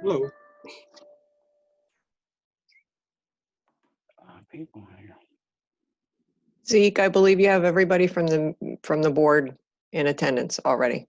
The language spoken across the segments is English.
Hello. People here. Zeke, I believe you have everybody from the board in attendance already.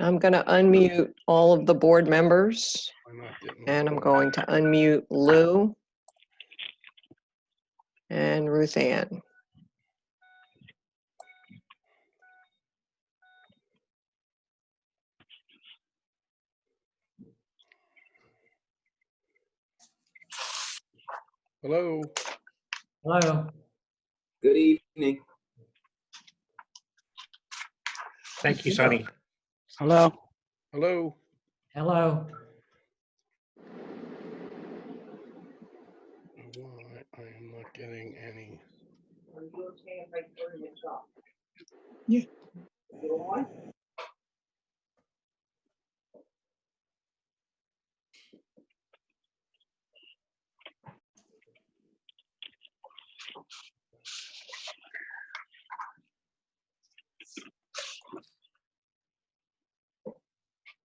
I'm going to unmute all of the board members, and I'm going to unmute Lou and Ruth Ann. Hello. Hello. Good evening. Thank you, Sonny. Hello. Hello. Hello. Why I am not getting any. Yeah.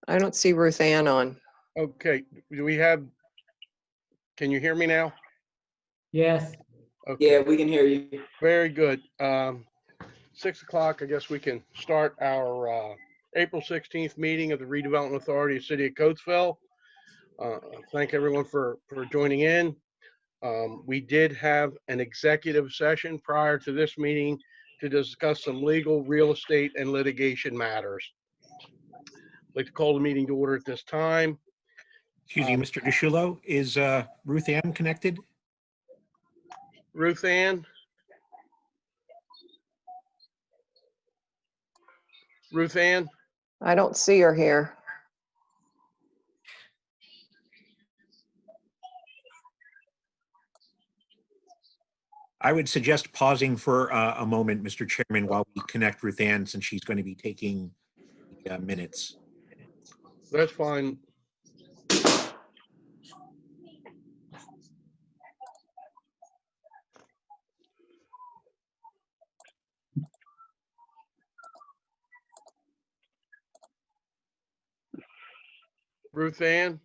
I don't see Ruth Ann on. Okay, do we have, can you hear me now? Yes. Okay. Yeah, we can hear you. Very good. 6 o'clock, I guess we can start our April 16th meeting of the Redevelopment Authority of City of Coatesville. Thank everyone for joining in. We did have an executive session prior to this meeting to discuss some legal, real estate, and litigation matters. I'd like to call the meeting to order at this time. Excuse me, Mr. DeSciullo, is Ruth Ann connected? Ruth Ann? Ruth Ann? I don't see her here. I would suggest pausing for a moment, Mr. Chairman, while we connect Ruth Ann, since she's going to be taking minutes. That's fine. Ruth Ann?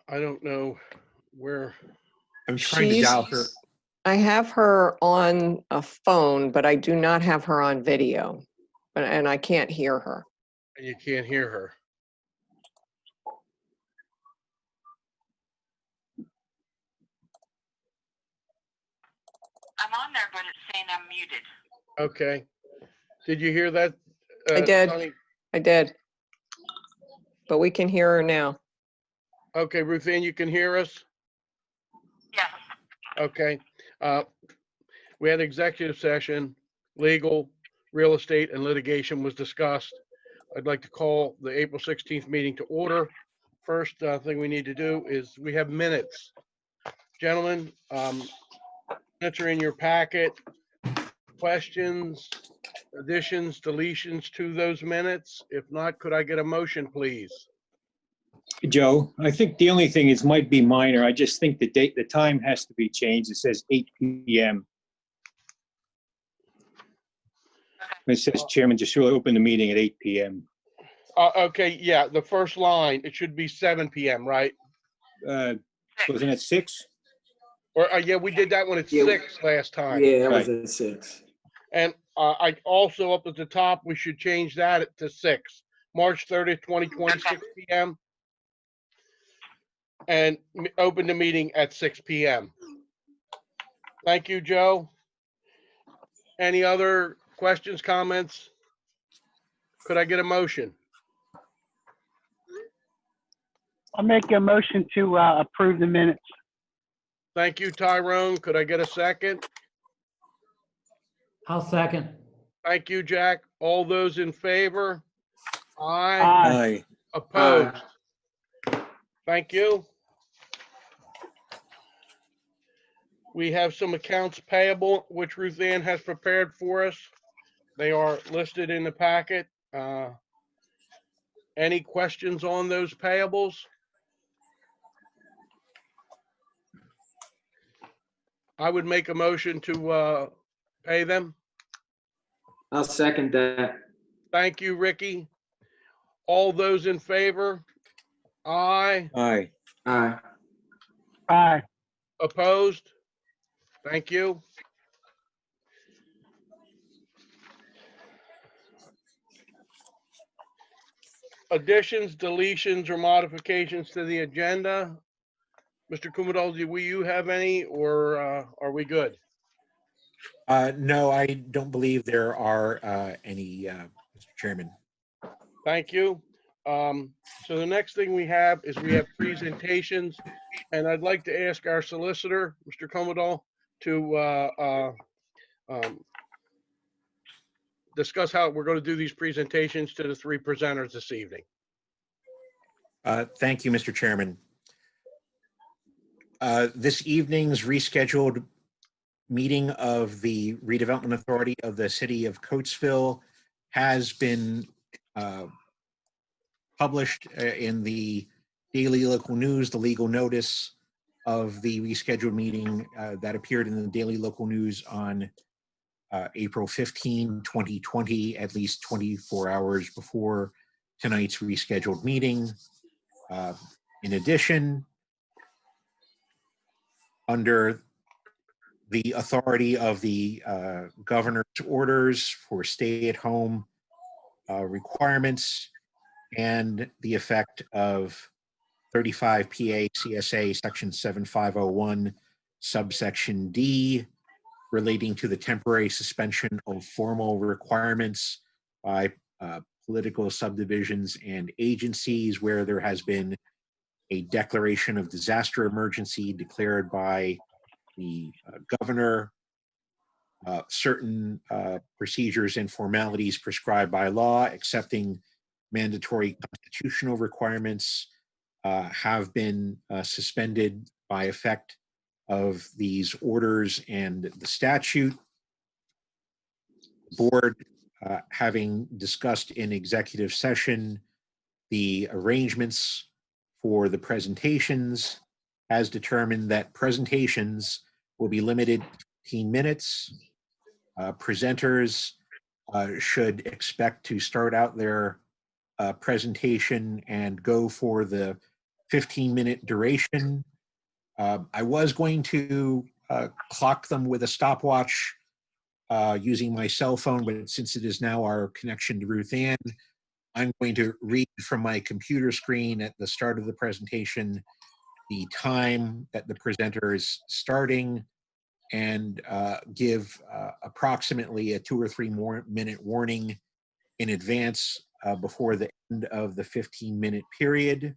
I don't know where. I'm trying to dial her. I have her on a phone, but I do not have her on video, and I can't hear her. And you can't hear her. I'm on there, but it's saying I'm muted. Okay. Did you hear that? I did. Sonny? I did. But we can hear her now. Okay, Ruth Ann, you can hear us? Yeah. Okay. We had executive session, legal, real estate, and litigation was discussed. I'd like to call the April 16th meeting to order. First thing we need to do is we have minutes. Gentlemen, minutes are in your packet. Questions, additions, deletions to those minutes? If not, could I get a motion, please? Joe, I think the only thing is might be minor. I just think the time has to be changed. It says 8 p.m. It says Chairman DeSciullo opened the meeting at 8 p.m. Okay, yeah, the first line, it should be 7 p.m., right? Wasn't it 6? Or, yeah, we did that one at Yeah. 6 last time. Yeah, that was Right. at 6. And I also, up at the top, we should change that to 6, March 30th, 2020, 6 p.m. And open the meeting at 6 p.m. Thank you, Joe. Any other questions, comments? Could I get a motion? I'll make a motion to approve the minutes. Thank you, Tyrone. Could I get a second? I'll second. Thank you, Jack. All those in favor? Aye. Aye. Opposed? Thank you. We have some accounts payable, which Ruth Ann has prepared for us. They are listed in the packet. Any questions on those payables? I would make a motion to pay them. I'll second that. Thank you, Ricky. All those in favor? Aye. Aye. Aye. Aye. Opposed? Thank you. Additions, deletions, or modifications to the agenda? Mr. Kumadal, will you have any, or are we good? No, I don't believe there are any, Mr. Chairman. Thank you. So the next thing we have is we have presentations, and I'd like to ask our solicitor, Mr. Kumadal, to discuss how we're going to do these presentations to the 3 presenters this evening. Thank you, Mr. Chairman. This evening's rescheduled meeting of the Redevelopment Authority of the City of Coatesville has been published in the Daily Local News, the legal notice of the rescheduled meeting that appeared in the Daily Local News on April 15, 2020, at least 24 hours before tonight's rescheduled meeting. In addition, under the authority of the governor's orders for stay-at-home requirements and the effect of 35 PA CSA Section 7501 subsection D relating to the temporary suspension of formal requirements by political subdivisions and agencies where there has been a declaration of disaster emergency declared by the governor, certain procedures and formalities prescribed by law, accepting mandatory constitutional requirements, have been suspended by effect of these orders and the statute. The board, having discussed in executive session the arrangements for the presentations, has determined that presentations will be limited to 15 minutes. Presenters should expect to start out their presentation and go for the 15-minute duration. I was going to clock them with a stopwatch using my cell phone, but since it is now our connection to Ruth Ann, I'm going to read from my computer screen at the start of the presentation the time that the presenter is starting and give approximately a 2 or 3 more minute warning in advance before the end of the 15-minute period.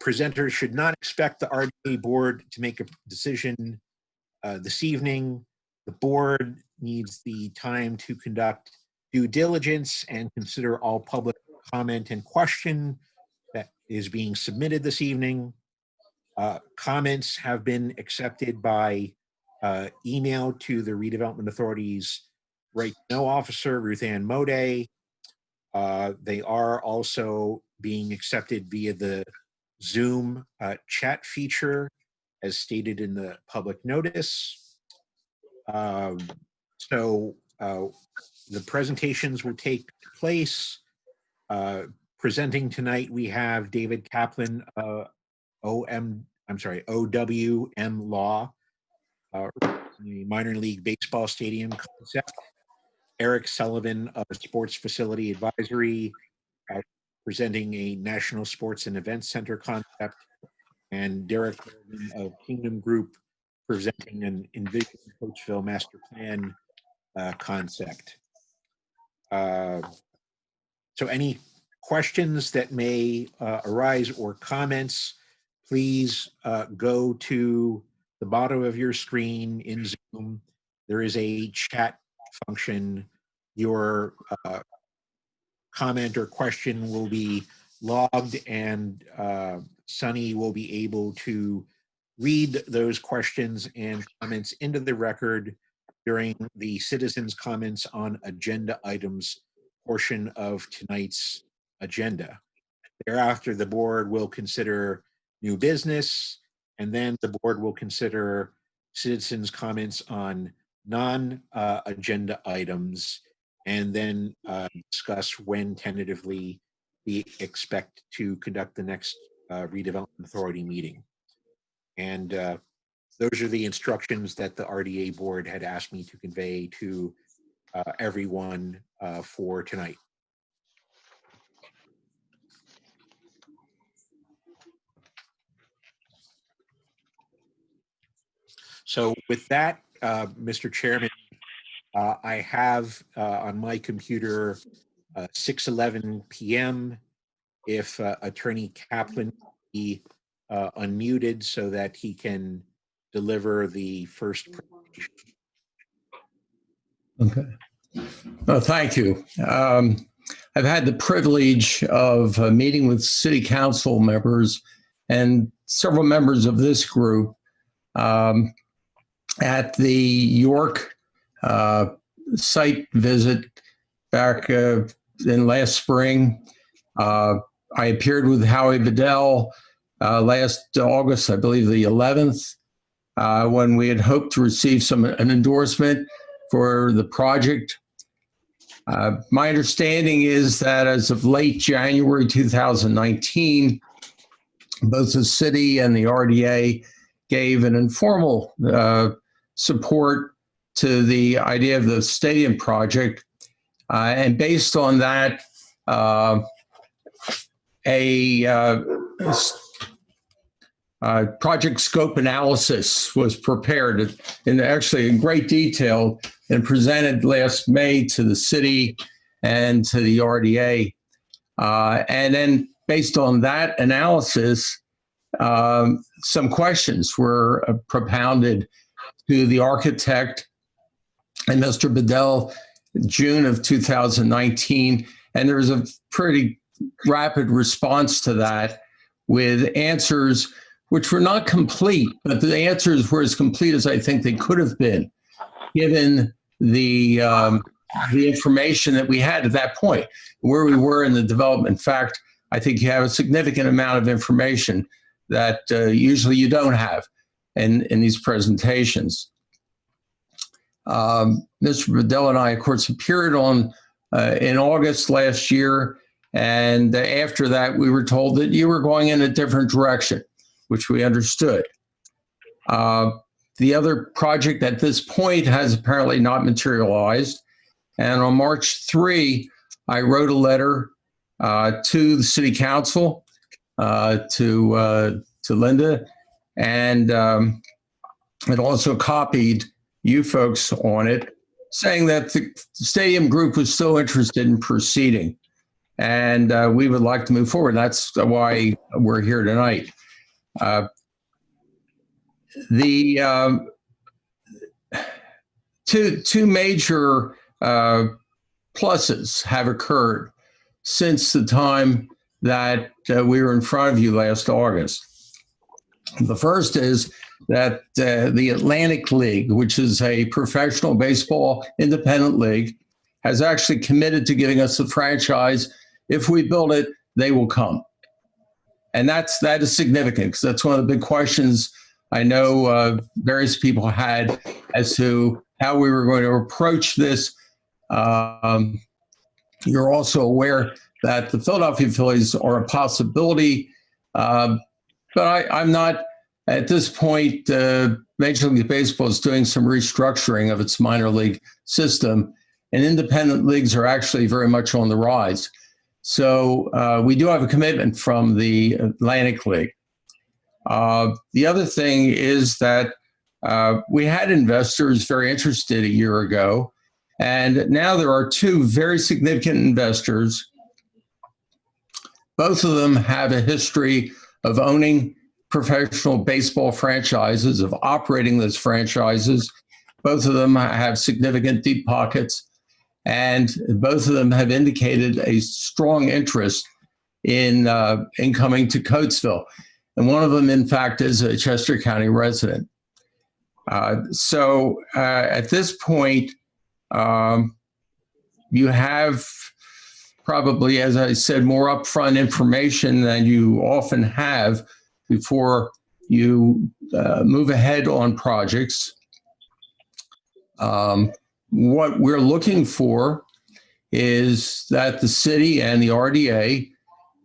Presenters should not expect the RDA board to make a decision this evening. The board needs the time to conduct due diligence and consider all public comment and question that is being submitted this evening. Comments have been accepted by email to the Redevelopment Authority's Right to Know officer, Ruth Ann Moday. They are also being accepted via the Zoom chat feature as stated in the public notice. So the presentations will take place. Presenting tonight, we have David Kaplan, OWM Law, the minor league baseball stadium concept. Eric Sullivan of Sports Facility Advisory, presenting a National Sports and Events Center concept, and Derek Morgan of Kingdom Group presenting an Envision Coatesville Master Plan concept. So any questions that may arise or comments, please go to the bottom of your screen in Zoom. There is a chat function. Your comment or question will be logged, and Sunny will be able to read those questions and comments into the record during the citizens' comments on agenda items portion of tonight's agenda. Thereafter, the board will consider new business, and then the board will consider citizens' comments on non-agenda items, and then discuss when tentatively we expect to conduct the next redevelopment authority meeting. And those are the instructions that the RDA board had asked me to convey to everyone for tonight. So with that, Mr. Chairman, I have on my computer 6:11 p.m. If Attorney Kaplan be unmuted so that he can deliver the first presentation. Okay. Thank you. I've had the privilege of meeting with city council members and several members of this group at the York site visit back in last spring. I appeared with Howie Bedell last August, I believe the 11th, when we had hoped to receive an endorsement for the project. My understanding is that as of late January 2019, both the city and the RDA gave an informal support to the idea of the stadium project. And based on that, project scope analysis was prepared actually in great detail and presented last May to the city and to the RDA. And then based on that analysis, some questions were propounded to the architect and Mr. Bedell in June of 2019. And there was a pretty rapid response to that with answers which were not complete, but the answers were as complete as I think they could have been, given the information that we had at that point, where we were in the development. In fact, I think you have a significant amount of information that usually you don't have in these presentations. Mr. Bedell and I, of course, appeared on in August last year, and after that, we were told that you were going in a different direction, which we understood. The other project at this point has apparently not materialized. And on March 3, I wrote a letter to the city council, to Linda, and it also copied you folks on it, saying that the stadium group was still interested in proceeding. And we would like to move forward. That's why we're here tonight. The two major pluses have occurred since the time that we were in front of you last August. The first is that the Atlantic League, which is a professional baseball independent league, has actually committed to giving us the franchise. If we build it, they will come. And that is significant, because that's one of the big questions I know various people had as to how we were going to approach this. You're also aware that the Philadelphia Phillies are a possibility, but I'm not, at this point, Major League Baseball is doing some restructuring of its minor league system, and independent leagues are actually very much on the rise. So we do have a commitment from the Atlantic League. The other thing is that we had investors very interested a year ago, and now there are two very significant investors. Both of them have a history of owning professional baseball franchises, of operating those franchises. Both of them have significant deep pockets, and both of them have indicated a strong interest in coming to Coatesville. And one of them, in fact, is a Chester County resident. So at this point, you have probably, as I said, more upfront information than you often have before you move ahead on projects. What we're looking for is that the city and the RDA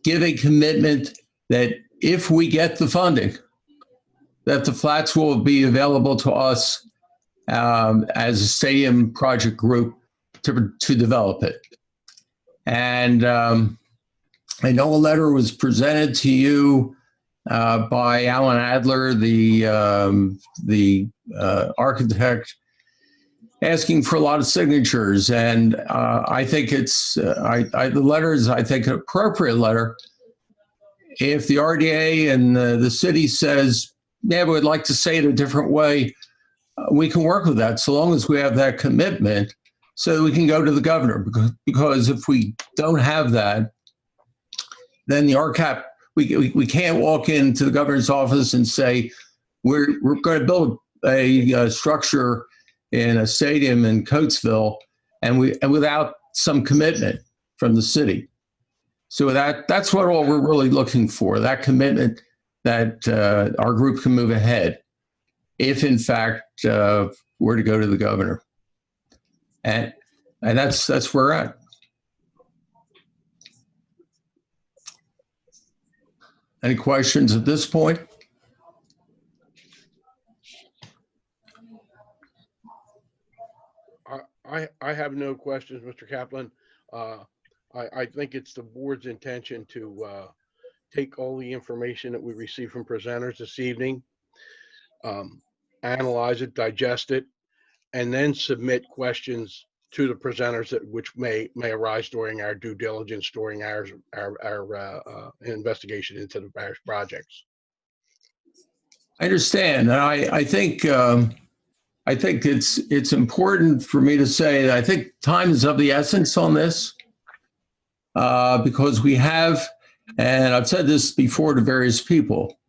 give a commitment that if we get the funding, that the flats will be available to us as a stadium project group to develop it. And I know a letter was presented to you by Alan Adler, the architect, asking for a lot of signatures. And I think the letter is, I think, an appropriate letter. If the RDA and the city says, yeah, we'd like to say it a different way, we can work with that so long as we have that commitment so that we can go to the governor. Because if we don't have that, then the RCAP, we can't walk into the governor's office and say, we're going to build a structure in a stadium in Coatesville and without some commitment from the city. So that's what all we're really looking for, that commitment that our group can move ahead if, in fact, we're to go to the governor. And that's where we're at. Any questions at this point? I have no questions, Mr. Kaplan. I think it's the board's intention to take all the information that we receive from presenters this evening, analyze it, digest it, and then submit questions to the presenters which may arise during our due diligence, during our investigation into the various projects. I understand. And I think it's important for me to say that I think time is of the essence on this because we have, and I've said this before to various people,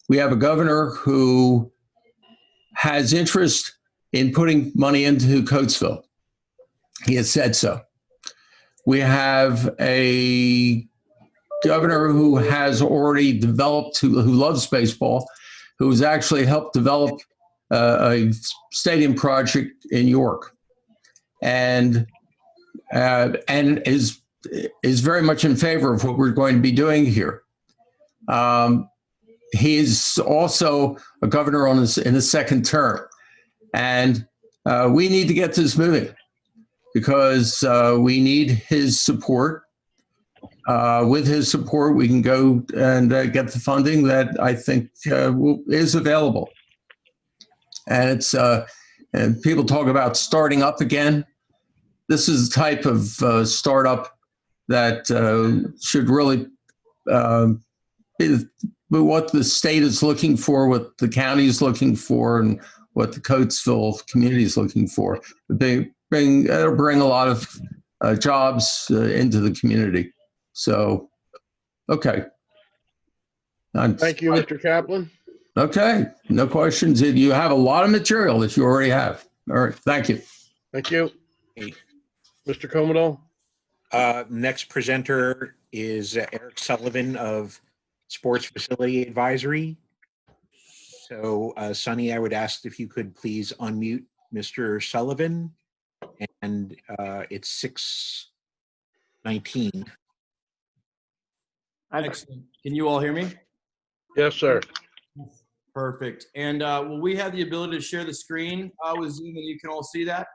we have a governor who has interest in putting money into Coatesville. He has said so. We have a governor who has already developed, who loves baseball, who has actually helped develop a stadium project in York, and is very much in favor of what we're going to be doing here. He's also a governor in his second term, and we need to get this moving because we need his support. With his support, we can go and get the funding that I think is available. And it's and people talk about starting up again. This is the type of startup that should really be what the state is looking for, what the county is looking for, and what the Coatesville community is looking for. It'll bring a lot of jobs into the community. So, okay. Thank you, Mr. Kaplan. Okay, no questions. You have a lot of material that you already have. All right, thank you. Thank you. Hey. Mr. Comadole? Next presenter is Eric Sullivan of Sports Facility Advisory. So, Sonny, I would ask if you could please unmute Mr. Sullivan. And it's 6:19. Excellent. Can you all hear me? Yes, sir. Perfect. And will we have the ability to share the screen with Zoom and you can all see that?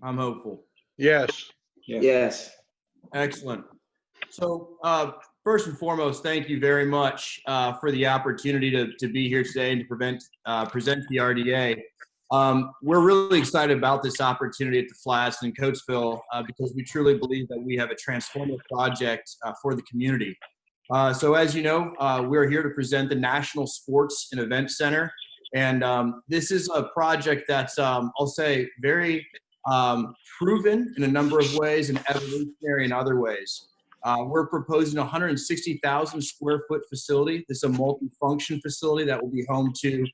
I'm hopeful. Yes. Yes. Excellent. So first and foremost, thank you very much for the opportunity to be here today and to present the RDA. We're really excited about this opportunity at the Flats in Coatesville because we truly believe that we have a transformative project for the community. So as you know, we're here to present the National Sports and Event Center. And this is a project that's, I'll say, very proven in a number of ways and evolutionary in other ways. We're proposing a 160,000 square foot facility. This is a multi-function facility that will be home to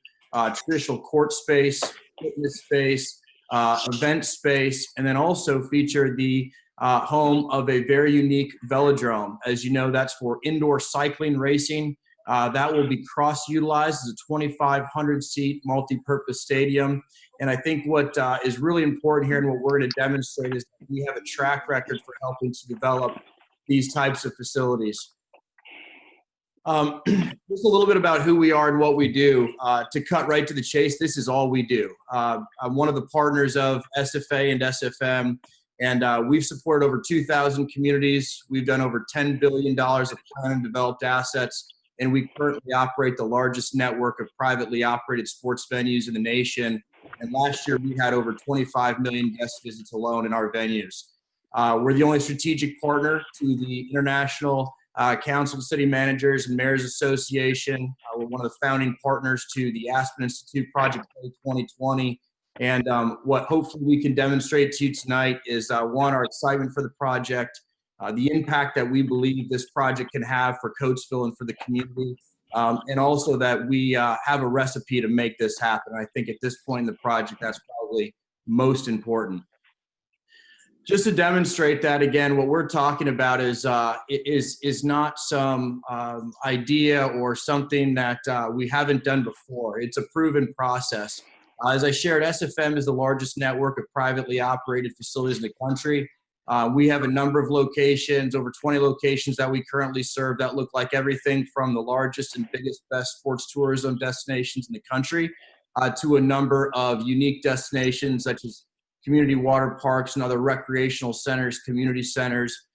traditional court space, fitness space, event space, and then also feature the home of a very unique velodrome. As you know, that's for indoor cycling racing. That will be cross-utilized as a 2,500-seat multi-purpose stadium. And I think what is really important here and what we're going to demonstrate is that we have a track record for helping to develop these types of facilities. Just a little bit about who we are and what we do. To cut right to the chase, this is all we do. I'm one of the partners of SFA and SFM, and we've supported over 2,000 communities. We've done over $10 billion of planned and developed assets, and we currently operate the largest network of privately operated sports venues in the nation. And last year, we had over 25 million guest visits alone in our venues. We're the only strategic partner to the International Council of City Managers and Mayors Association. We're one of the founding partners to the Aspen Institute Project 2020. And what hopefully we can demonstrate to you tonight is one, our excitement for the project, the impact that we believe this project can have for Coatesville and for the community, and also that we have a recipe to make this happen. I think at this point in the project, that's probably most important. Just to demonstrate that, again, what we're talking about is not some idea or something that we haven't done before. It's a proven process. As I shared, SFM is the largest network of privately operated facilities in the country. We have a number of locations, over 20 locations that we currently serve that look like everything from the largest and biggest, best sports tourism destinations in the country to a number of unique destinations such as community water parks and other recreational centers, community centers,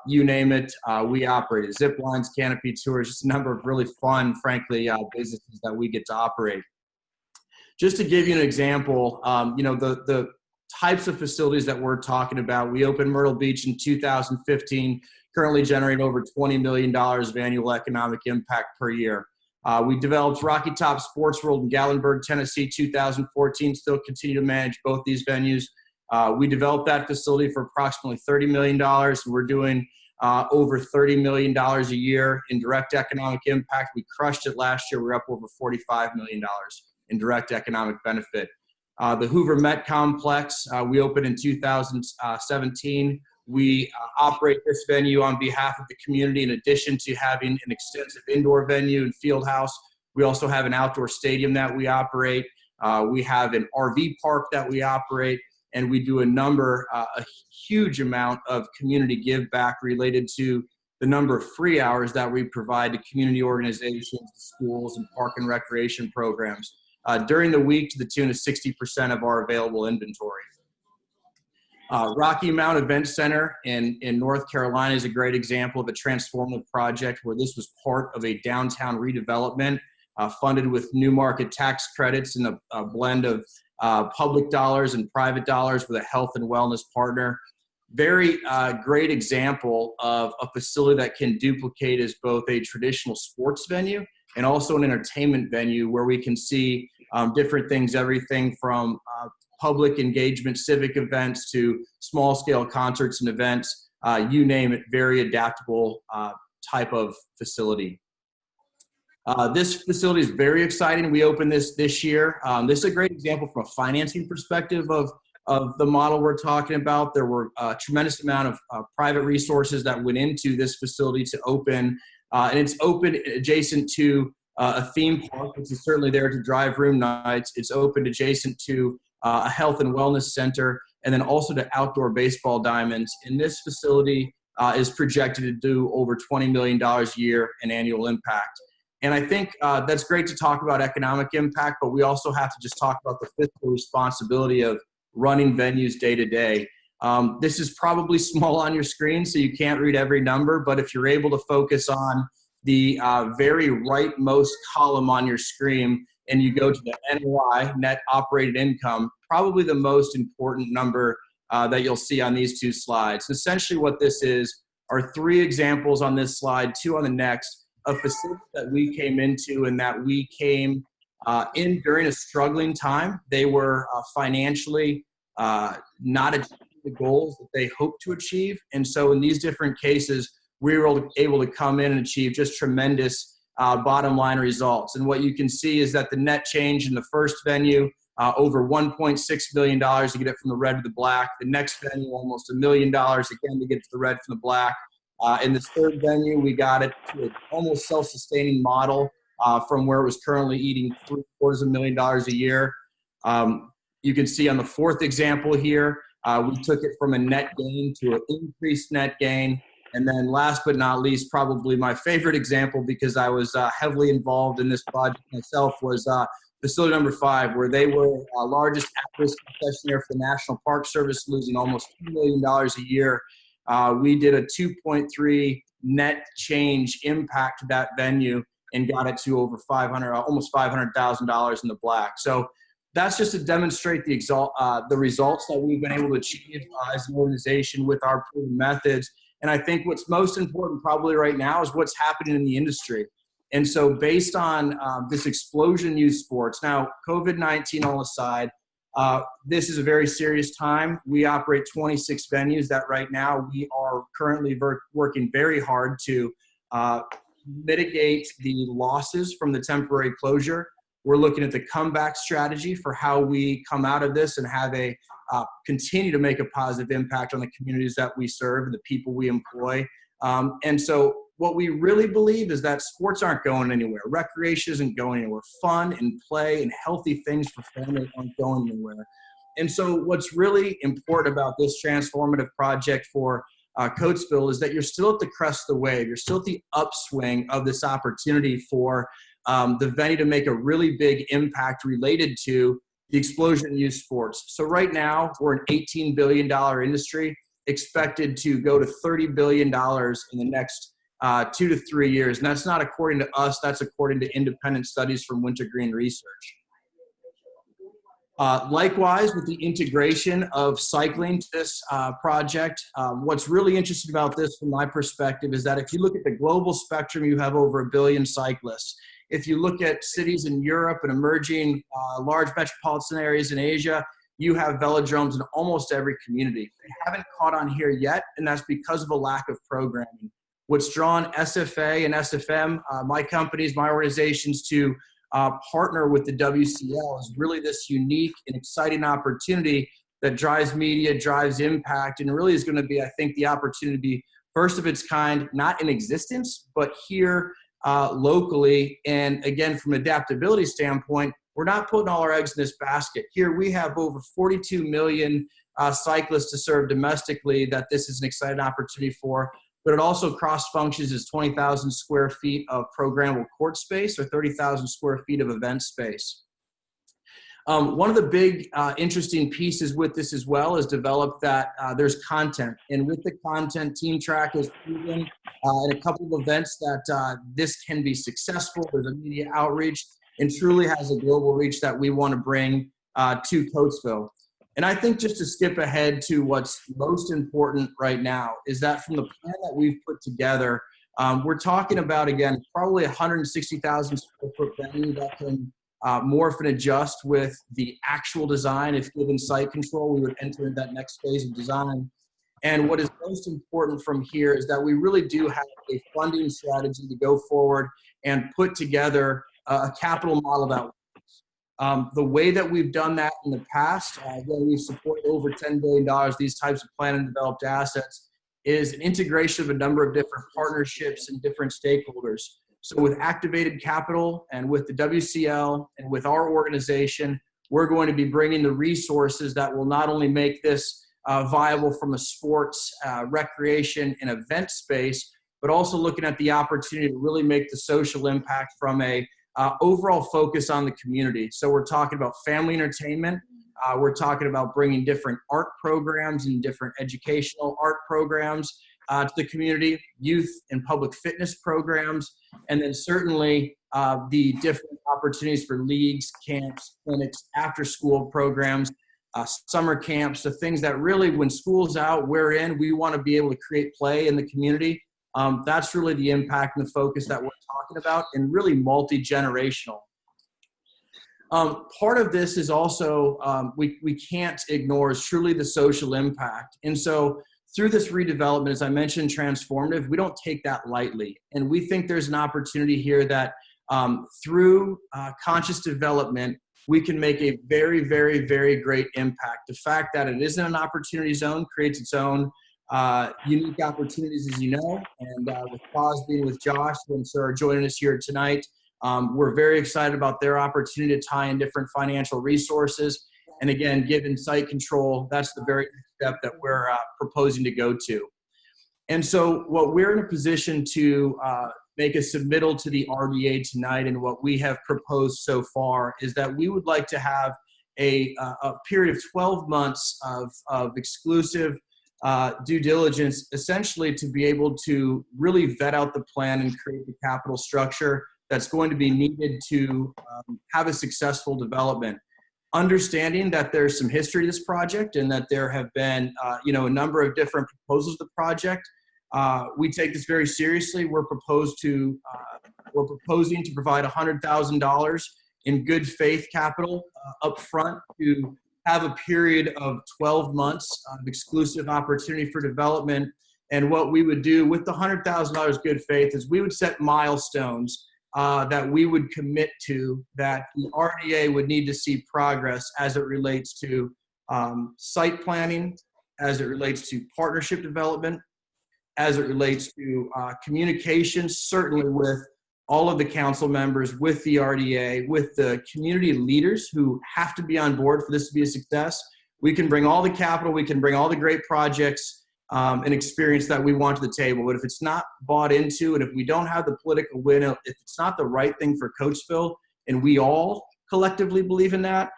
you name it, we operate it. Zip lines, canopy tours, just a number of really fun, frankly, businesses that we get to operate. Just to give you an example, you know, the types of facilities that we're talking about, we opened Myrtle Beach in 2015, currently generating over $20 million of annual economic impact per year. We developed Rocky Top Sports World in Gatlinburg, Tennessee, 2014, still continue to manage both these venues. We developed that facility for approximately $30 million. We're doing over $30 million a year in direct economic impact. We crushed it last year. We're up over $45 million in direct economic benefit. The Hoover Met Complex, we opened in 2017. We operate this venue on behalf of the community. In addition to having an extensive indoor venue and field house, we also have an outdoor stadium that we operate. We have an RV park that we operate, and we do a huge amount of community give back related to the number of free hours that we provide to community organizations, schools, and park and recreation programs during the week to the tune of 60% of our available inventory. Rocky Mount Event Center in North Carolina is a great example of a transformative project where this was part of a downtown redevelopment funded with new market tax credits and a blend of public dollars and private dollars with a health and wellness partner. Very great example of a facility that can duplicate as both a traditional sports venue and also an entertainment venue where we can see different things, everything from public engagement, civic events to small scale concerts and events, you name it, very adaptable type of facility. This facility is very exciting. We opened this year. This is a great example from a financing perspective of the model we're talking about. There were a tremendous amount of private resources that went into this facility to open, and it's open adjacent to a theme park, which is certainly there to drive room nights. It's open adjacent to a health and wellness center, and then also to outdoor baseball diamonds. And this facility is projected to do over $20 million a year in annual impact. And I think that's great to talk about economic impact, but we also have to just talk about the fiscal responsibility of running venues day to day. This is probably small on your screen, so you can't read every number, but if you're able to focus on the very rightmost column on your screen and you go to the NOI, net operated income, probably the most important number that you'll see on these two slides. Essentially what this is are 3 examples on this slide, 2 on the next, of facilities that we came into and that we came in during a struggling time. They were financially not achieving the goals that they hoped to achieve. And so in these different cases, we were able to come in and achieve just tremendous bottom line results. And what you can see is that the net change in the first venue, over $1.6 million to get it from the red to the black. The next venue, almost $1 million, again, to get to the red from the black. In this third venue, we got it to an almost self-sustaining model from where it was currently eating $750,000 a year. You can see on the fourth example here, we took it from a net gain to an increased net gain. And then last but not least, probably my favorite example, because I was heavily involved in this project myself, was facility number 5, where they were largest at-risk concessionaire for the National Park Service, losing almost $2 million a year. We did a 2.3 net change impact to that venue and got it to over almost $500,000 in the black. So that's just to demonstrate the results that we've been able to achieve as an organization with our proven methods. And I think what's most important probably right now is what's happening in the industry. And so based on this explosion in youth sports, now COVID-19 all aside, this is a very serious time. We operate 26 venues that right now we are currently working very hard to mitigate the losses from the temporary closure. We're looking at the comeback strategy for how we come out of this and have a continue to make a positive impact on the communities that we serve and the people we employ. And so what we really believe is that sports aren't going anywhere. Recreation isn't going anywhere. Fun and play and healthy things for families aren't going anywhere. And so what's really important about this transformative project for Coatesville is that you're still at the crest of the wave. You're still at the upswing of this opportunity for the venue to make a really big impact related to the explosion in youth sports. So right now, we're an $18 billion industry, expected to go to $30 billion in the next 2 to 3 years. And that's not according to us, that's according to independent studies from Wintergreen Research. Likewise, with the integration of cycling to this project, what's really interesting about this from my perspective is that if you look at the global spectrum, you have over 1 billion cyclists. If you look at cities in Europe and emerging large metropolitan areas in Asia, you have velodromes in almost every community. They haven't caught on here yet, and that's because of a lack of programming. What's drawn SFA and SFM, my companies, my organizations, to partner with the WCL is really this unique and exciting opportunity that drives media, drives impact, and really is going to be, I think, the opportunity to be first of its kind, not in existence, but here locally. And again, from an adaptability standpoint, we're not putting all our eggs in this basket. Here we have over 42 million cyclists to serve domestically that this is an exciting opportunity for. But it also cross-functions as 20,000 square feet of programmable court space or 30,000 square feet of event space. One of the big interesting pieces with this as well is developed that there's content. And with the content, Team Track has proven in a couple of events that this can be successful. There's a media outreach and truly has a global reach that we want to bring to Coatesville. And I think just to skip ahead to what's most important right now is that from the plan that we've put together, we're talking about, again, probably 160,000 square foot venue that can morph and adjust with the actual design. If given site control, we would enter into that next phase of design. And what is most important from here is that we really do have a funding strategy to go forward and put together a capital model that the way that we've done that in the past, when we support over $10 billion, these types of planned and developed assets, is an integration of a number of different partnerships and different stakeholders. So with activated capital and with the WCL and with our organization, we're going to be bringing the resources that will not only make this viable from a sports, recreation, and event space, but also looking at the opportunity to really make the social impact from a overall focus on the community. So we're talking about family entertainment, We're talking about bringing different art programs and different educational art programs to the community, youth and public fitness programs, and then certainly the different opportunities for leagues, camps, clinics, after-school programs, summer camps, the things that really, when school's out, we're in, we want to be able to create play in the community. That's really the impact and the focus that we're talking about, and really multi-generational. Part of this is also, we can't ignore, is truly the social impact. And so through this redevelopment, as I mentioned, transformative, we don't take that lightly. And we think there's an opportunity here that through conscious development, we can make a very, very, very great impact. The fact that it isn't an opportunity zone creates its own unique opportunities, as you know. And with Cosby and with Josh, and so are joining us here tonight, we're very excited about their opportunity to tie in different financial resources. And again, given site control, that's the very next step that we're proposing to go to. And so what we're in a position to make a submittal to the RDA tonight, and what we have proposed so far, is that we would like to have a period of 12 months of exclusive due diligence, essentially to be able to really vet out the plan and create the capital structure that's going to be needed to have a successful development. Understanding that there's some history to this project and that there have been a number of different proposals to the project. We take this very seriously. We're proposing to provide $100,000 in good faith capital up front to have a period of 12 months of exclusive opportunity for development. And what we would do with the $100,000 good faith is we would set milestones that we would commit to, that the RDA would need to see progress as it relates to site planning, as it relates to partnership development, as it relates to communications, certainly with all of the council members, with the RDA, with the community leaders who have to be on board for this to be a success. We can bring all the capital, we can bring all the great projects and experience that we want to the table. But if it's not bought into, and if we don't have the political will, if it's not the right thing for Coatesville, and we all collectively believe in that,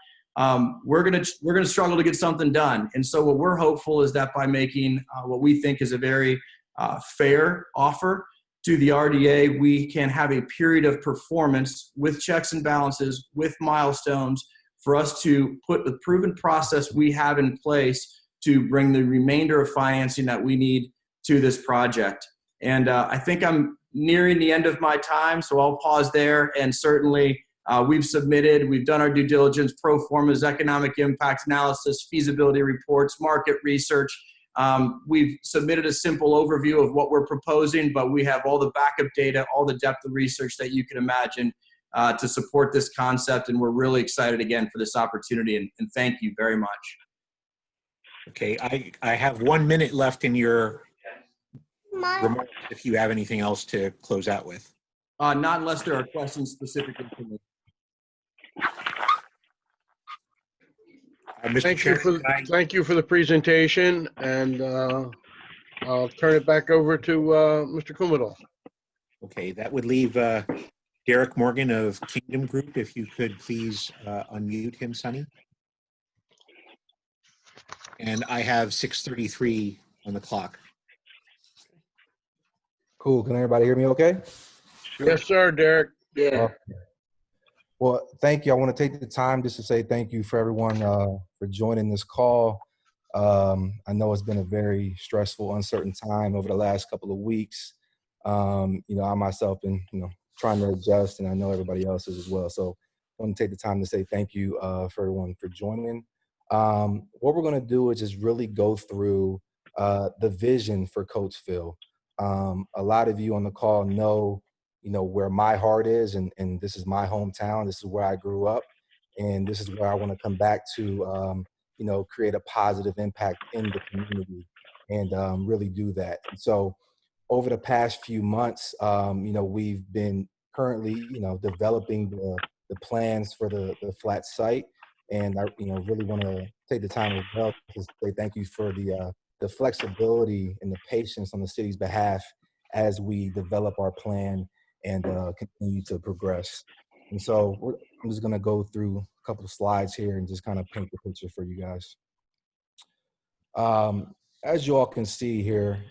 we're gonna struggle to get something done. And so what we're hopeful is that by making what we think is a very fair offer to the RDA, we can have a period of performance with checks and balances, with milestones, for us to put the proven process we have in place to bring the remainder of financing that we need to this project. And I think I'm nearing the end of my time, so I'll pause there. And certainly we've done our due diligence, pro formas, economic impact analysis, feasibility reports, market research. We've submitted a simple overview of what we're proposing, but we have all the backup data, all the depth of research that you can imagine to support this concept. And we're really excited again for this opportunity, and thank you very much. Okay, I have 1 minute left in your remarks if you have anything else to close out with. Not unless there are questions specifically for me. Mr. Thank you Chairman, thank you for the presentation, and I'll turn it back over to Mr. Kumadal. okay, that would leave Derek Morgan of Kingdom Group. If you could please unmute him, Sonny. And I have 6:33 on the clock. Cool. Can everybody hear me okay? Yes, sir, Derek. Yeah. Well, thank you. I want to take the time just to say thank you for everyone for joining this call. I know it's been a very stressful, uncertain time over the last couple of weeks. I myself been, trying to adjust, and I know everybody else is as well. So I want to take the time to say thank you for everyone for joining. What we're going to do is just really go through the vision for Coatesville. A lot of you on the call know, where my heart is, and this is my hometown. This is where I grew up, and this is where I want to come back to, create a positive impact in the community and really do that. And so over the past few months, we've been currently, developing the plans for the flat site. And I, really want to take the time as well to say thank you for the flexibility and the patience on the city's behalf as we develop our plan and continue to progress. And so I'm just gonna go through a couple of slides here and just kind of paint the picture for you guys. As you all can see here,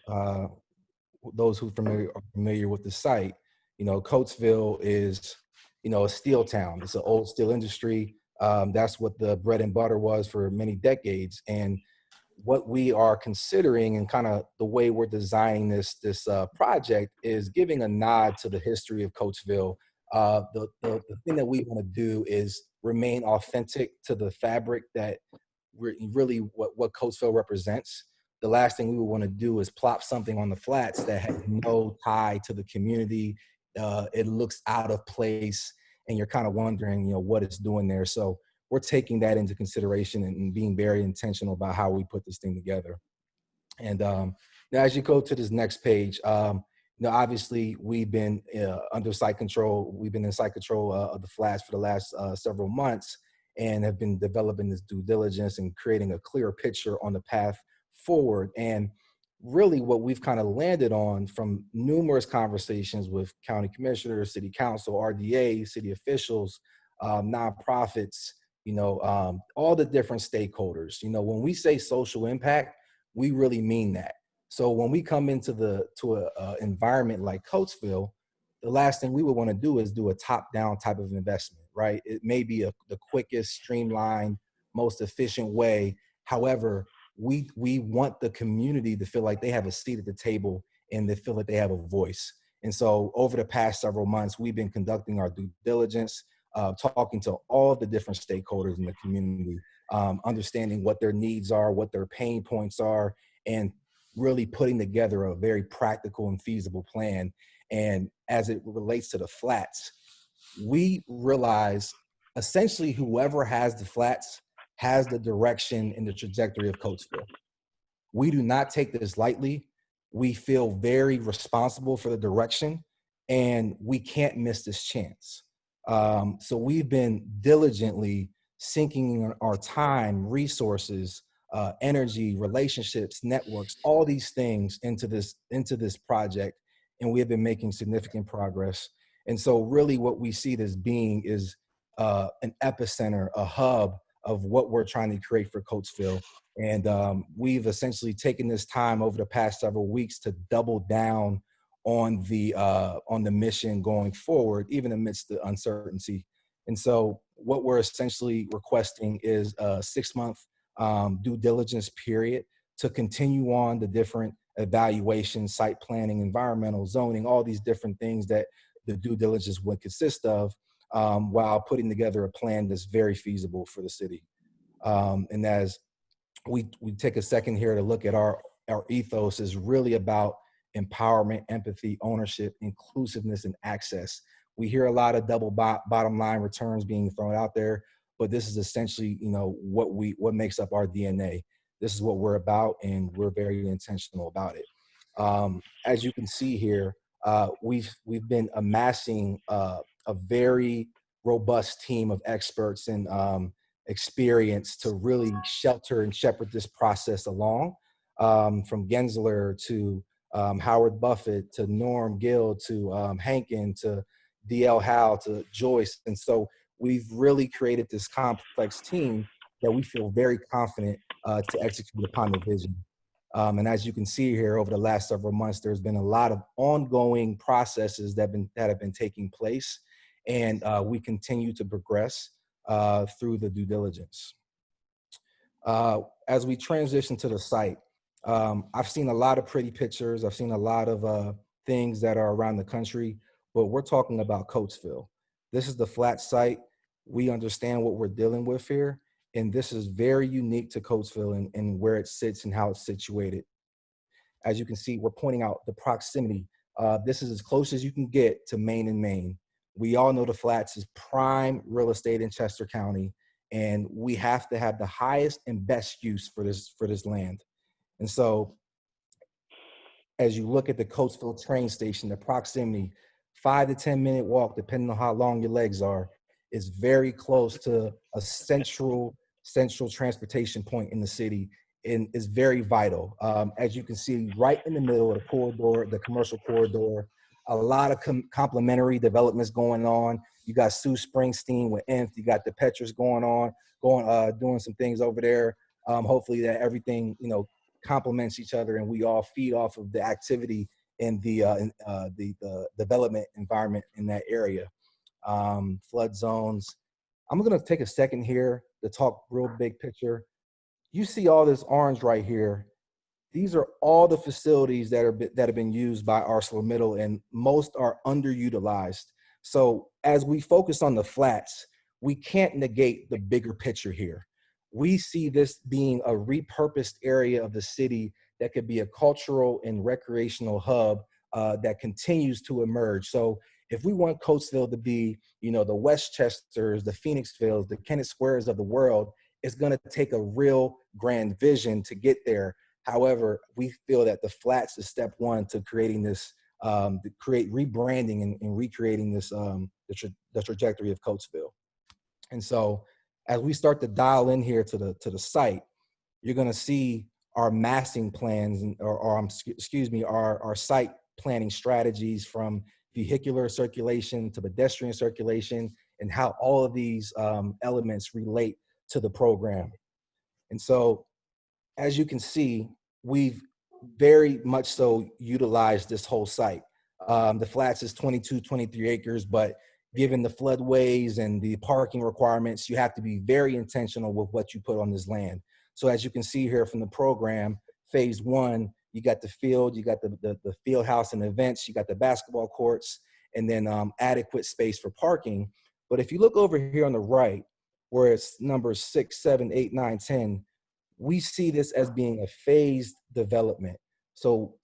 those who are familiar with the site, Coatesville is, a steel town. It's an old steel industry. That's what the bread and butter was for many decades. And what we are considering and kind of the way we're designing this project is giving a nod to the history of Coatesville. The thing that we want to do is remain authentic to the fabric that really what Coatesville represents. The last thing we would want to do is plop something on the flats that has no tie to the community. It looks out of place, and you're kind of wondering, what it's doing there. So we're taking that into consideration and being very intentional about how we put this thing together. And now as you go to this next page, obviously we've been under site control. We've been in site control of the flats for the last several months and have been developing this due diligence and creating a clear picture on the path forward. And really what we've kind of landed on from numerous conversations with county commissioners, city council, RDA, city officials, nonprofits, all the different stakeholders. When we say social impact, we really mean that. So when we come into an environment like Coatesville, the last thing we would want to do is do a top-down type of investment, right? It may be the quickest, streamlined, most efficient way. However, we want the community to feel like they have a seat at the table and they feel like they have a voice. And so over the past several months, we've been conducting our due diligence, talking to all of the different stakeholders in the community, understanding what their needs are, what their pain points are, and really putting together a very practical and feasible plan. And as it relates to the flats, we realize essentially whoever has the flats has the direction and the trajectory of Coatesville. We do not take this lightly. We feel very responsible for the direction, and we can't miss this chance. So we've been diligently sinking our time, resources, energy, relationships, networks, all these things into this project, and we have been making significant progress. And so really what we see this being is an epicenter, a hub of what we're trying to create for Coatesville. And we've essentially taken this time over the past several weeks to double down on the mission going forward, even amidst the uncertainty. And so what we're essentially requesting is a 6-month due diligence period to continue on the different evaluation, site planning, environmental zoning, all these different things that the due diligence would consist of, while putting together a plan that's very feasible for the city. And as we take a second here to look at our ethos is really about empowerment, empathy, ownership, inclusiveness, and access. We hear a lot of double bottom line returns being thrown out there, but this is essentially, what makes up our DNA. This is what we're about, and we're very intentional about it. As you can see here, we've been amassing a very robust team of experts and experience to really shelter and shepherd this process along, from Gensler to Howard Buffett to Norm Gill to Hankin to D.L. Howe to Joyce. And so we've really created this complex team that we feel very confident to execute upon the vision. And as you can see here, over the last several months, there's been a lot of ongoing processes that have been taking place, and we continue to progress through the due diligence. As we transition to the site, I've seen a lot of pretty pictures. I've seen a lot of things that are around the country, but we're talking about Coatesville. This is the flat site. We understand what we're dealing with here, and this is very unique to Coatesville and where it sits and how it's situated. As you can see, we're pointing out the proximity. This is as close as you can get to Main and Main. We all know the flats is prime real estate in Chester County, and we have to have the highest and best use for this land. And so as you look at the Coatesville train station, the proximity, 5 to 10 minute walk, depending on how long your legs are, is very close to a central transportation point in the city, and is very vital. As you can see, right in the middle of the corridor, the commercial corridor, a lot of complementary developments going on. You got Sue Springsteen with Nth. You got the Petras going on, doing some things over there. Hopefully that everything, complements each other and we all feed off of the activity in the development environment in that area. Flood zones. I'm going to take a second here to talk real big picture. You see all this orange right here. These are all the facilities that have been used by ArcelorMittal, and most are underutilized. So as we focus on the flats, we can't negate the bigger picture here. We see this being a repurposed area of the city that could be a cultural and recreational hub that continues to emerge. So if we want Coatesville to be, the Westchesters, the Phoenixvilles, the Kennett Squares of the world, it's going to take a real grand vision to get there. However, we feel that the flats is step one to creating this, to create rebranding and recreating this, the trajectory of Coatesville. And so as we start to dial in here to the site, you're going to see our massing plans our site planning strategies from vehicular circulation to pedestrian circulation and how all of these elements relate to the program. And so as you can see, we've very much so utilized this whole site. The flats is 23 acres, but given the floodways and the parking requirements, you have to be very intentional with what you put on this land. So as you can see here from the program, phase one, you got the field, you got the field house and events, you got the basketball courts, and then adequate space for parking. But if you look over here on the right, where it's numbers 6, 7, 8, 9, 10, we see this as being a phased development. So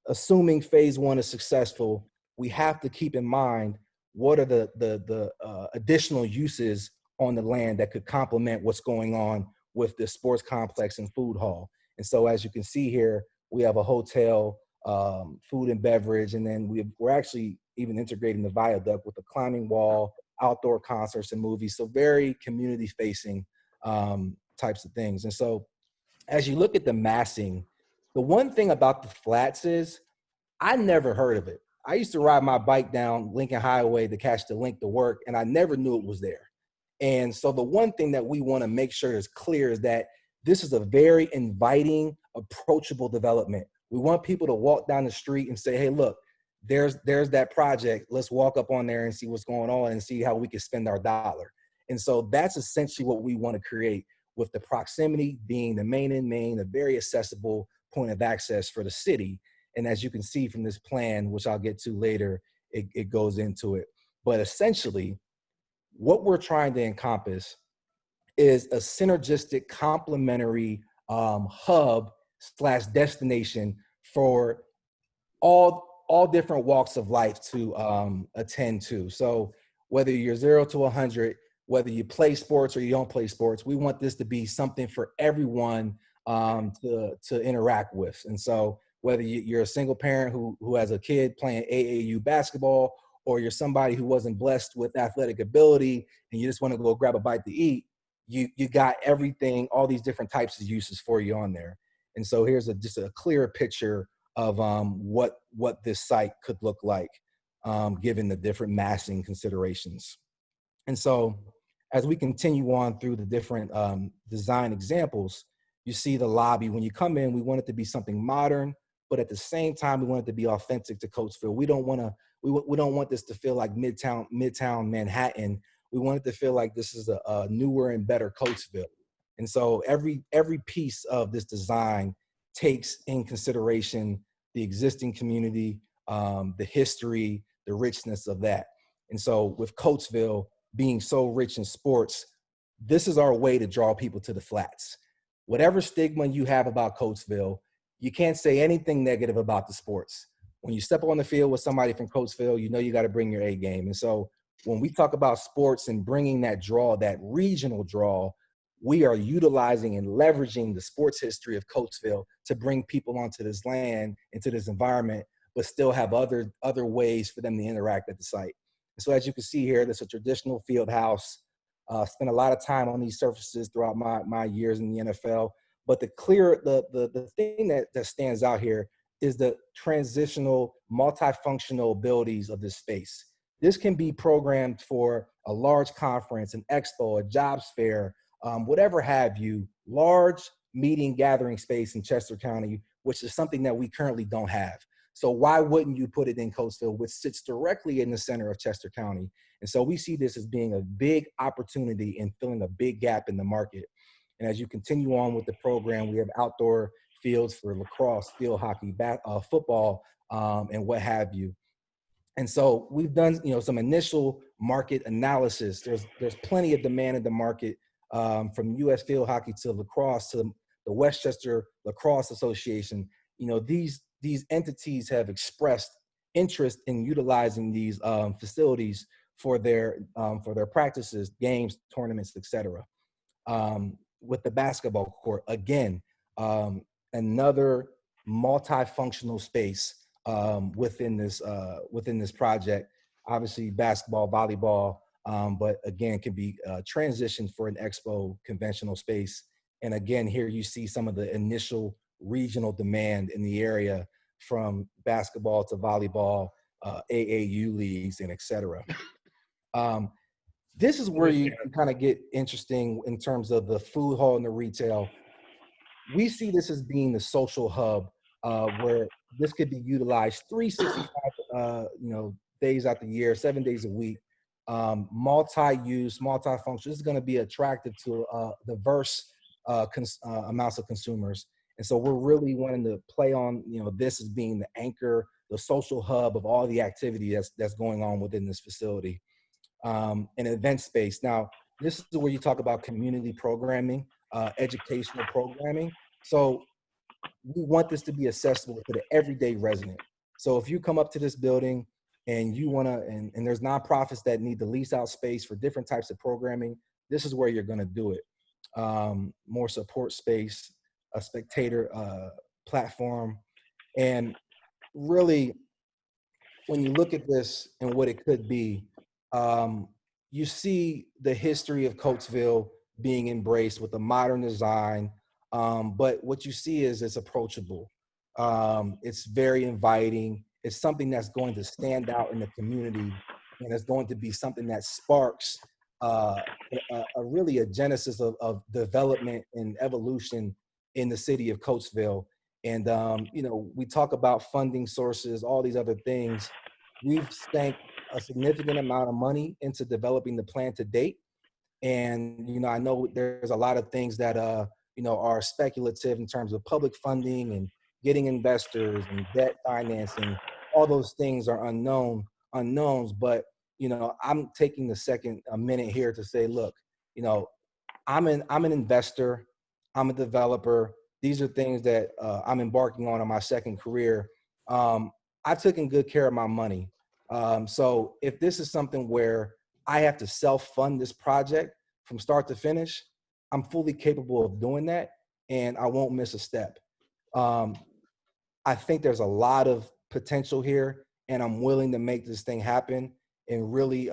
assuming phase one is successful, we have to keep in mind what are the additional uses on the land that could complement what's going on with the sports complex and food hall. And so as you can see here, we have a hotel, food and beverage, and then we're actually even integrating the viaduct with a climbing wall, outdoor concerts and movies. So very community facing types of things. And so as you look at the massing, the one thing about the flats is I never heard of it. I used to ride my bike down Lincoln Highway to catch the link to work, and I never knew it was there. And so the one thing that we want to make sure is clear is that this is a very inviting, approachable development. We want people to walk down the street and say, hey, look, there's that project. Let's walk up on there and see what's going on and see how we can spend our dollar. And so that's essentially what we want to create, with the proximity being the main and main, a very accessible point of access for the city. And as you can see from this plan, which I'll get to later, it goes into it. But essentially, what we're trying to encompass is a synergistic, complementary hub / destination for all different walks of life to attend to. So whether you're 0 to 100, whether you play sports or you don't play sports, we want this to be something for everyone to interact with. And so whether you're a single parent who has a kid playing AAU basketball, or you're somebody who wasn't blessed with athletic ability and you just want to go grab a bite to eat, you got everything, all these different types of uses for you on there. And so here's just a clearer picture of what this site could look like, given the different massing considerations. And so as we continue on through the different design examples, you see the lobby. When you come in, we want it to be something modern, but at the same time, we want it to be authentic to Coatesville. We don't want this to feel like Midtown Manhattan. We want it to feel like this is a newer and better Coatesville. And so every piece of this design takes in consideration the existing community, the history, the richness of that. And so with Coatesville being so rich in sports, this is our way to draw people to the flats. Whatever stigma you have about Coatesville, you can't say anything negative about the sports. When you step on the field with somebody from Coatesville, you know you got to bring your A game. And so when we talk about sports and bringing that draw, that regional draw, we are utilizing and leveraging the sports history of Coatesville to bring people onto this land, into this environment, but still have other ways for them to interact at the site. And so as you can see here, there's a traditional field house. Spent a lot of time on these surfaces throughout my years in the NFL. But the thing that stands out here, is the transitional multifunctional abilities of this space. This can be programmed for a large conference, an expo, a jobs fair, whatever have you, large meeting gathering space in Chester County, which is something that we currently don't have. So why wouldn't you put it in Coatesville, which sits directly in the center of Chester County? And so we see this as being a big opportunity and filling a big gap in the market. And as you continue on with the program, we have outdoor fields for lacrosse, field hockey, football, and what have you. And so we've done, some initial market analysis. There's plenty of demand in the market, from U.S. field hockey to lacrosse to the Westchester Lacrosse Association. These entities have expressed interest in utilizing these facilities for their practices, games, tournaments, etc. With the basketball court, again, another multifunctional space within this project. Obviously, basketball, volleyball, but again, can be transitioned for an expo conventional space. And again, here you see some of the initial regional demand in the area, from basketball to volleyball, AAU leagues, and et cetera. This is where you kind of get interesting in terms of the food hall and the retail. We see this as being the social hub, where this could be utilized 365 days out the year, 7 days a week, multi-use, multifunction. This is going to be attractive to diverse amounts of consumers. And so we're really wanting to play on, this as being the anchor, the social hub of all the activity that's going on within this facility. An event space. Now, this is where you talk about community programming, educational programming. So we want this to be accessible to the everyday resident. So if you come up to this building and you want to, and there's nonprofits that need to lease out space for different types of programming, this is where you're going to do it. More support space, a spectator platform. And really, when you look at this and what it could be, you see the history of Coatesville being embraced with a modern design. But what you see is it's approachable. It's very inviting. It's something that's going to stand out in the community, and it's going to be something that sparks really a genesis of development and evolution in the city of Coatesville. And, we talk about funding sources, all these other things. We've spent a significant amount of money into developing the plan to date. And, I know there's a lot of things that, are speculative in terms of public funding and getting investors and debt financing. All those things are unknowns. But, I'm taking a minute here to say, look, I'm an investor. I'm a developer. These are things that I'm embarking on in my second career. I've taken good care of my money. So if this is something where I have to self-fund this project from start to finish, I'm fully capable of doing that, and I won't miss a step. I think there's a lot of potential here, and I'm willing to make this thing happen. And really,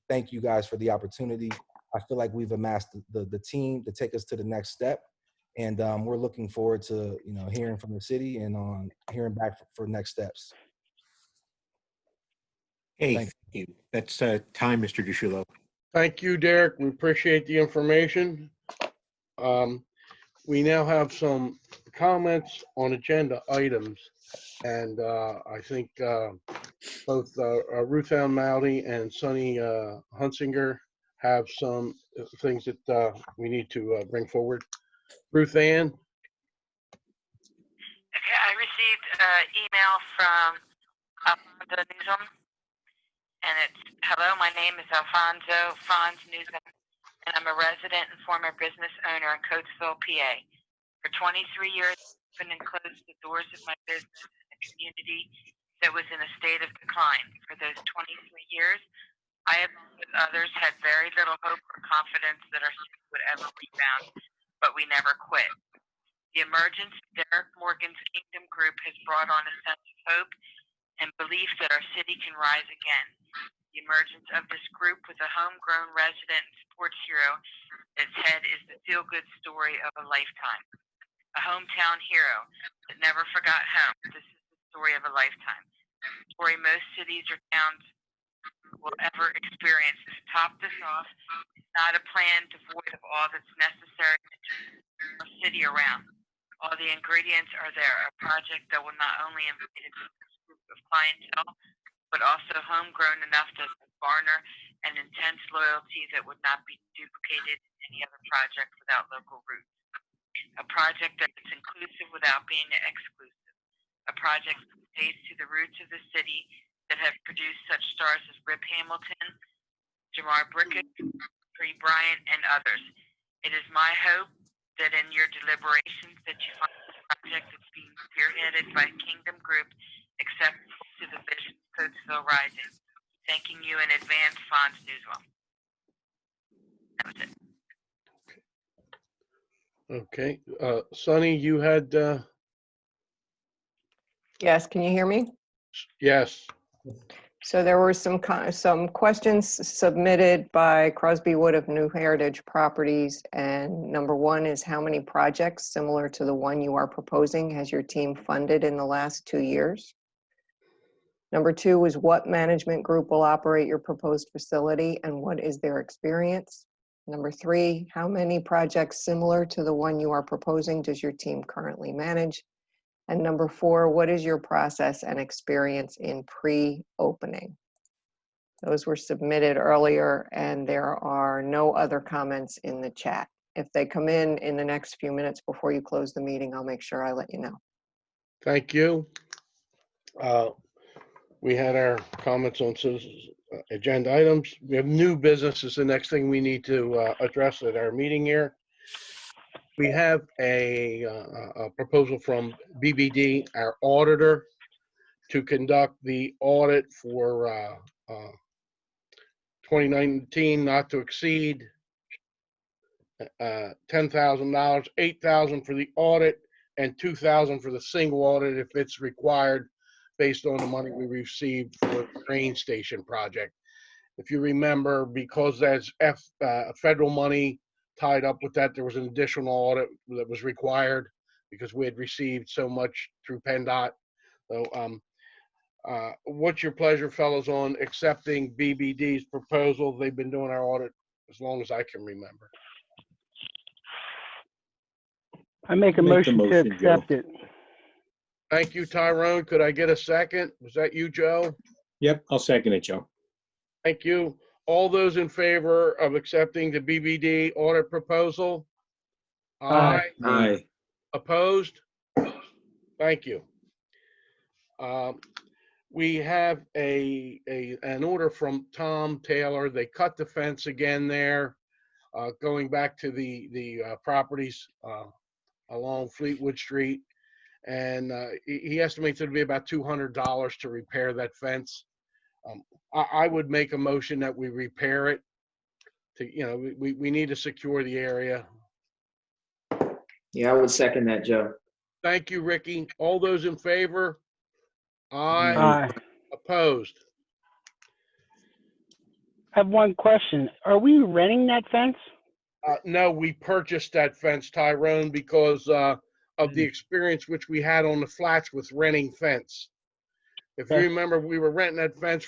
thank you guys for the opportunity. I feel like we've amassed the team to take us to the next step. And we're looking forward to, hearing from the city and on hearing back for next steps. Hey, Thank thank you. That's time, Mr. DiSciullo. Thank you, Derek. We appreciate the information. We now have some comments on agenda items. And I think both Ruth Ann Mowdy and Sonny Hunsinger have some things that we need to bring forward. Ruth Ann? Okay, I received an email from Alfonso Newsom, and it's, hello, my name is Alfonso Franz Newsom, and I'm a resident and former business owner in Coatesville, PA. For 23 years, I've opened and closed the doors of my business in a community that was in a state of decline. For those 23 years, I have, with others, had very little hope or confidence that our city would ever rebound, but we never quit. The emergence of Derek Morgan's Kingdom Group has brought on a sense of hope and belief that our city can rise again. The emergence of this group with a homegrown resident and sports hero, its head is the feel-good story of a lifetime. a hometown hero that never forgot home. This is the story of a lifetime. The story most cities or towns will ever experience. To top this off, it's not a plan devoid of all that's necessary to turn our city around. All the ingredients are there. A project that will not only invite a diverse group of clientele, but also homegrown enough to garner an intense loyalty that would not be duplicated in any other project without local roots. A project that's inclusive without being exclusive. A project that stays to the roots of the city that have produced such stars as Rip Hamilton, Jamar Brickett, Bree Bryant, and others. It is my hope that in your deliberations that you find a project that's being spearheaded by Kingdom Group acceptable to the vision of Coatesville Rising. Thanking you in advance, Fonz Newswell. That was it. Okay, Sonny, you had, Yes, can you hear me? yes, So there were some questions submitted by Crosby Wood of New Heritage Properties. And number one is, how many projects similar to the one you are proposing has your team funded in the last 2 years? Number two is, what management group will operate your proposed facility and what is their experience? Number three, how many projects similar to the one you are proposing does your team currently manage? And number four, what is your process and experience in pre-opening? Those were submitted earlier and there are no other comments in the chat. If they come in the next few minutes before you close the meeting, I'll make sure I let you know. thank you. We had our comments on citizens' agenda items. We have new business is the next thing we need to address at our meeting here. We have a proposal from BBD, our auditor, to conduct the audit for 2019, not to exceed $10,000, $8,000 for the audit, and $2,000 for the single audit if it's required, based on the money we received for the train station project. If you remember, because there's federal money tied up with that, there was an additional audit that was required because we had received so much through PennDOT. So, what's your pleasure, fellows, on accepting BBD's proposal? They've been doing our audit as long as I can remember. I make a motion to accept it. Thank you, Tyrone. Could I get a second? Was that you, Joe? Yep, I'll second it, Joe. Thank you. All those in favor of accepting the BBD audit proposal? Aye. Aye. Opposed? Thank you. We have an order from Tom Taylor. They cut the fence again there, going back to the properties along Fleetwood Street. And he estimates it'll be about $200 to repair that fence. I would make a motion that we repair it. We need to secure the area. Yeah, I would second that, Joe. Thank you, Ricky. All those in favor? Aye. Aye. Opposed? I have one question. Are we renting that fence? No, we purchased that fence, Tyrone, because of the experience which we had on the flats with renting fence. If you remember, we were renting that fence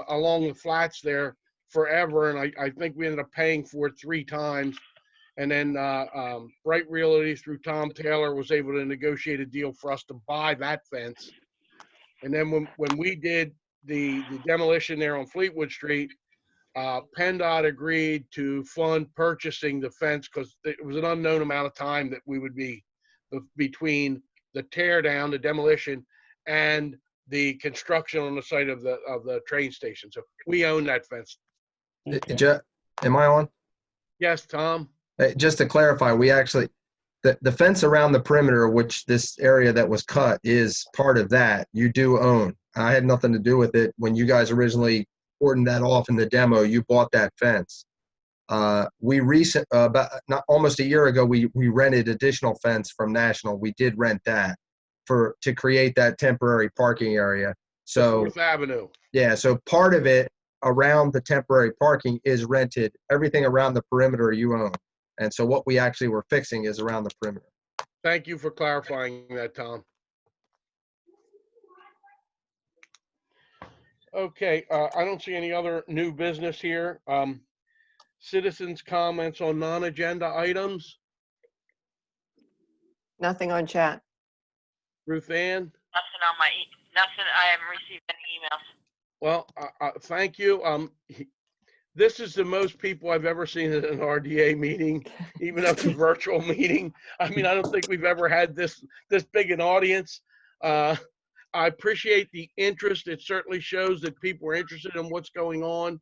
along the flats there forever, and I think we ended up paying for it 3 times. And then Bright Realty through Tom Taylor was able to negotiate a deal for us to buy that fence. And then when we did the demolition there on Fleetwood Street, PennDOT agreed to fund purchasing the fence because it was an unknown amount of time that we would be between the tear down, the demolition, and the construction on the site of the train station. So we own that fence. Okay. Am I on? Yes, Tom. Just to clarify, we actually, the fence around the perimeter, which this area that was cut is part of that, you do own. I had nothing to do with it. When you guys originally cordoned that off in the demo, you bought that fence. About almost a year ago, we rented additional fence from National. We did rent that to create that temporary parking area. So 4th Avenue. Yeah, so part of it around the temporary parking is rented. Everything around the perimeter you own. And so what we actually were fixing is around the perimeter. Thank you for clarifying that, Tom. Okay, I don't see any other new business here. Citizens' comments on non-agenda items. Nothing on chat. Ruth Ann? Nothing on my, nothing, I haven't received any emails. Well, thank you. This is the most people I've ever seen at an RDA meeting, even at a virtual meeting. I mean, I don't think we've ever had this big an audience. I appreciate the interest. It certainly shows that people are interested in what's going on.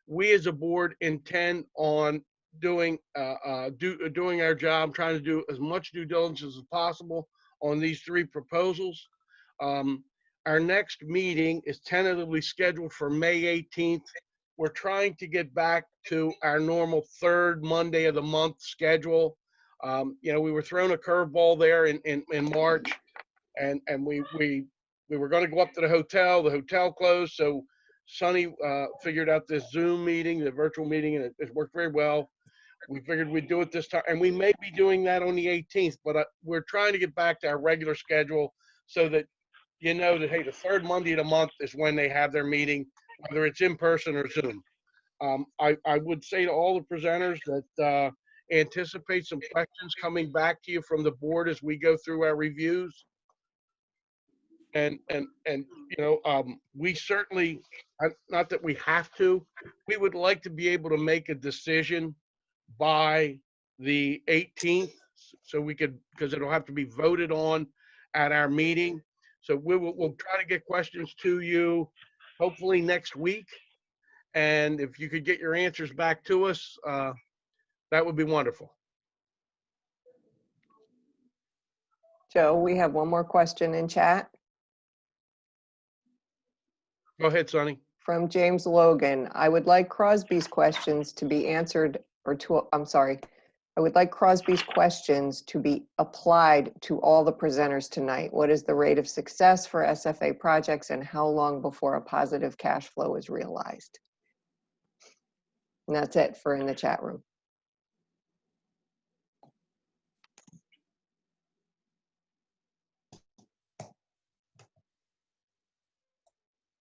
We as a board intend on doing our job, trying to do as much due diligence as possible on these three proposals. Our next meeting is tentatively scheduled for May 18th. We're trying to get back to our normal third Monday of the month schedule. You know, we were thrown a curveball there in March, and we were going to go up to the hotel closed. So Sonny figured out this Zoom meeting, the virtual meeting, and it worked very well. We figured we'd do it this time, and we may be doing that on the 18th, but we're trying to get back to our regular schedule so that you know that, hey, the third Monday of the month is when they have their meeting, whether it's in person or Zoom. I would say to all the presenters that anticipate some questions coming back to you from the board as we go through our reviews. And you know, we certainly, not that we have to, we would like to be able to make a decision by the 18th, so we could, because it'll have to be voted on at our meeting. So we'll try to get questions to you hopefully next week. And if you could get your answers back to us, that would be wonderful. Joe, we have one more question in chat Go ahead, Sonny. from James Logan. I would like Crosby's questions to be answered, I would like Crosby's questions to be applied to all the presenters tonight. What is the rate of success for SFA projects and how long before a positive cash flow is realized? And that's it for in the chat room.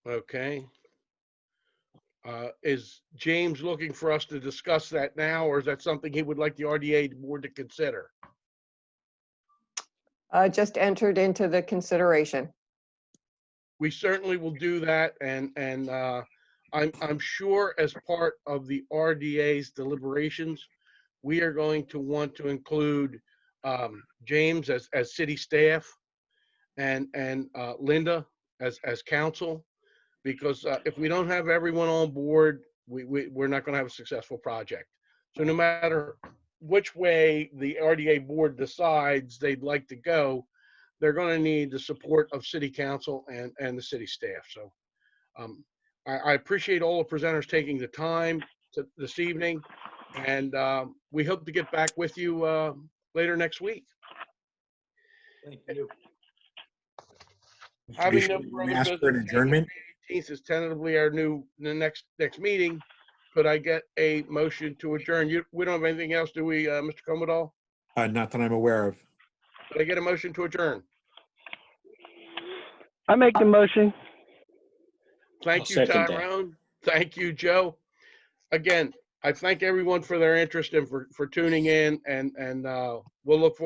Okay. Is James looking for us to discuss that now, or is that something he would like the RDA board to consider? Just entered into the consideration. We certainly will do that, and I'm sure as part of the RDA's deliberations, we are going to want to include James as city staff and Linda as council, because if we don't have everyone on board, we're not going to have a successful project. So no matter which way the RDA board decides they'd like to go, they're going to need the support of city council and the city staff. So I appreciate all the presenters taking the time this evening, and we hope to get back with you later next week. Thank you. Having no Bishop, further ask for an business, adjournment. 18th is tentatively our the next meeting. Could I get a motion to adjourn? We don't have anything else, do we, Mr. Commodore? Not that I'm aware of. Could I get a motion to adjourn? I make the motion. Thank I'll you, second that. Tyrone. Thank you, Joe. Again, I thank everyone for their interest and for tuning in, and we'll look forward